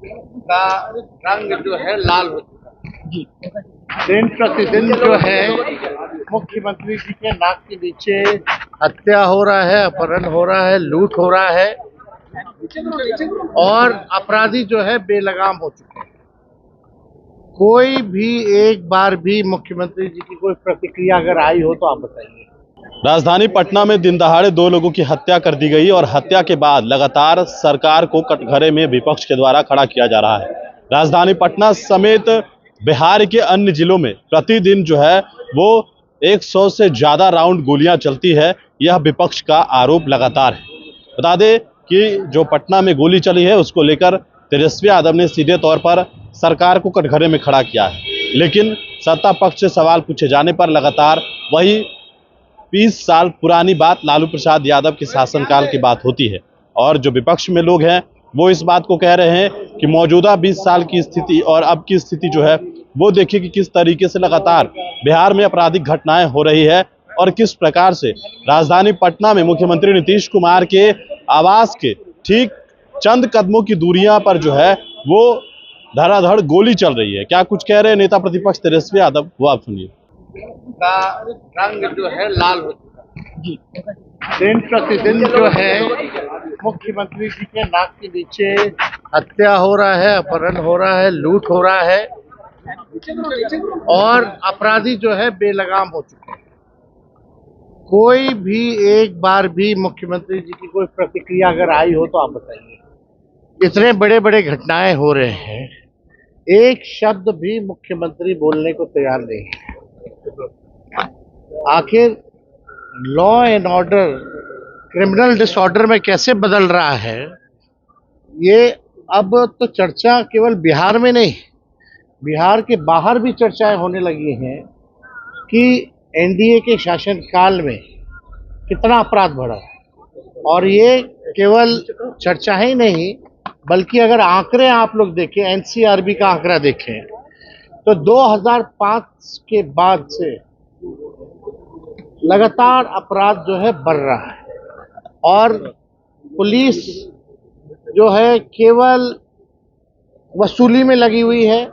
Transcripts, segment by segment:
का रंग जो है लाल हो चुका है। दिन प्रतिदिन जो है मुख्यमंत्री जी के नाक के नीचे हत्या हो रहा है, अपहरण हो रहा है, लूट हो रहा है और अपराधी जो है बेलगाम हो चुके हैं। कोई भी एक बार भी मुख्यमंत्री जी की कोई प्रतिक्रिया अगर आई हो तो आप बताइए। राजधानी पटना में दिन दहाड़े 2 लोगों की हत्या कर दी गई और हत्या के बाद लगातार सरकार को कटघरे में विपक्ष के द्वारा खड़ा किया जा रहा है। राजधानी पटना समेत बिहार के अन्य जिलों में प्रतिदिन जो है वो 100 से ज्यादा राउंड गोलियां चलती है। यह विपक्ष का आरोप लगातार है। बता दें कि जो पटना में गोली चली है उसको लेकर तेजस्वी यादव ने सीधे तौर पर सरकार को कटघरे में खड़ा किया है, लेकिन सत्ता पक्ष से सवाल पूछे जाने पर लगातार वही 20 साल पुरानी बात लालू प्रसाद यादव के शासनकाल की बात होती है। और जो विपक्ष में लोग हैं वो इस बात को कह रहे हैं कि मौजूदा 20 साल की स्थिति और अब की स्थिति जो है वो देखिए कि किस तरीके से लगातार बिहार में आपराधिक घटनाएं हो रही है और किस प्रकार से राजधानी पटना में मुख्यमंत्री नीतीश कुमार के आवास के ठीक चंद कदमों की दूरियां पर जो है वो धड़ाधड़ गोली चल रही है। क्या कुछ कह रहे हैं नेता प्रतिपक्ष तेजस्वी यादव, वो आप सुनिए। का रंग जो है लाल हो चुका है। दिन प्रतिदिन जो है मुख्यमंत्री जी के नाक के नीचे हत्या हो रहा है, अपहरण हो रहा है, लूट हो रहा है और अपराधी जो है बेलगाम हो चुके हैं। कोई भी एक बार भी मुख्यमंत्री जी की कोई प्रतिक्रिया अगर आई हो तो आप बताइए। इतने बड़े बड़े घटनाएं हो रहे हैं, एक शब्द भी मुख्यमंत्री बोलने को तैयार नहीं है। आखिर law and order criminal disorder में कैसे बदल रहा है, ये अब तो चर्चा केवल बिहार में नहीं, बिहार के बाहर भी चर्चाएं होने लगी हैं कि एनडीए के शासनकाल में कितना अपराध बढ़ा है। और ये केवल चर्चा ही नहीं बल्कि अगर आंकड़े आप लोग देखें, एनसीआरबी का आंकड़ा देखें तो 2005 के बाद से लगातार अपराध जो है बढ़ रहा है और पुलिस जो है केवल वसूली में लगी हुई है,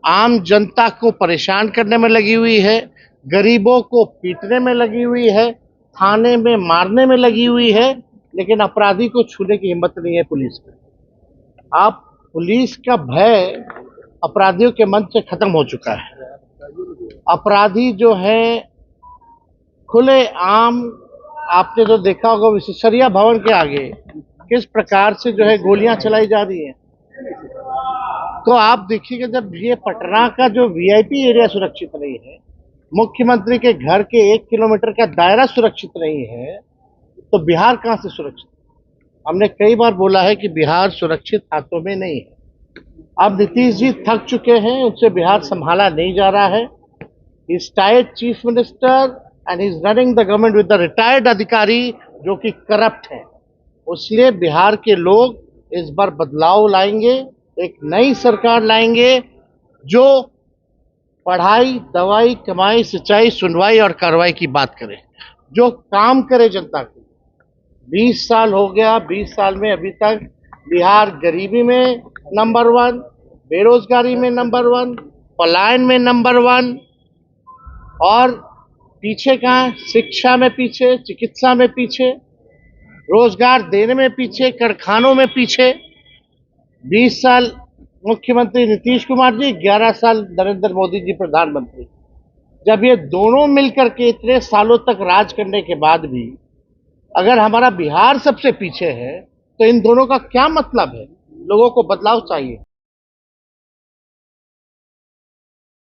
आम जनता को परेशान करने में लगी हुई है, गरीबों को पीटने में लगी हुई है, थाने में मारने में लगी हुई है, लेकिन अपराधी को छूने की हिम्मत नहीं है पुलिस में। आप पुलिस का भय अपराधियों के मन से खत्म हो चुका है। अपराधी जो है खुले आम, आपने जो देखा होगा विशेषज्ञ भवन के आगे किस प्रकार से जो है गोलियां चलाई जा रही हैं। तो आप देखिएगा जब ये पटना का जो वीआईपी एरिया सुरक्षित नहीं है, मुख्यमंत्री के घर के 1 किलोमीटर का दायरा सुरक्षित नहीं है, तो बिहार कहां से सुरक्षित। हमने कई बार बोला है कि बिहार सुरक्षित हाथों में नहीं है। अब नीतीश जी थक चुके हैं, उनसे बिहार संभाला नहीं जा रहा है। He is tired chief minister and he is running the government with the retired अधिकारी जो कि करप्ट है। इसलिए बिहार के लोग इस बार बदलाव लाएंगे, एक नई सरकार लाएंगे जो पढ़ाई, दवाई, कमाई, सिंचाई, सुनवाई और कार्रवाई की बात करे, जो काम करे जनता को। 20 साल हो गया, 20 साल में अभी तक बिहार गरीबी में नंबर 1, बेरोजगारी में नंबर 1, पलायन में नंबर 1 और पीछे कहाँ, शिक्षा में पीछे, चिकित्सा में पीछे, रोजगार देने में पीछे, कारखानों में पीछे। 20 साल मुख्यमंत्री नीतीश कुमार जी, 11 साल नरेंद्र मोदी जी प्रधानमंत्री। जब ये दोनों मिलकर के इतने सालों तक राज करने के बाद भी अगर हमारा बिहार सबसे पीछे है तो इन दोनों का क्या मतलब है। लोगों को बदलाव चाहिए।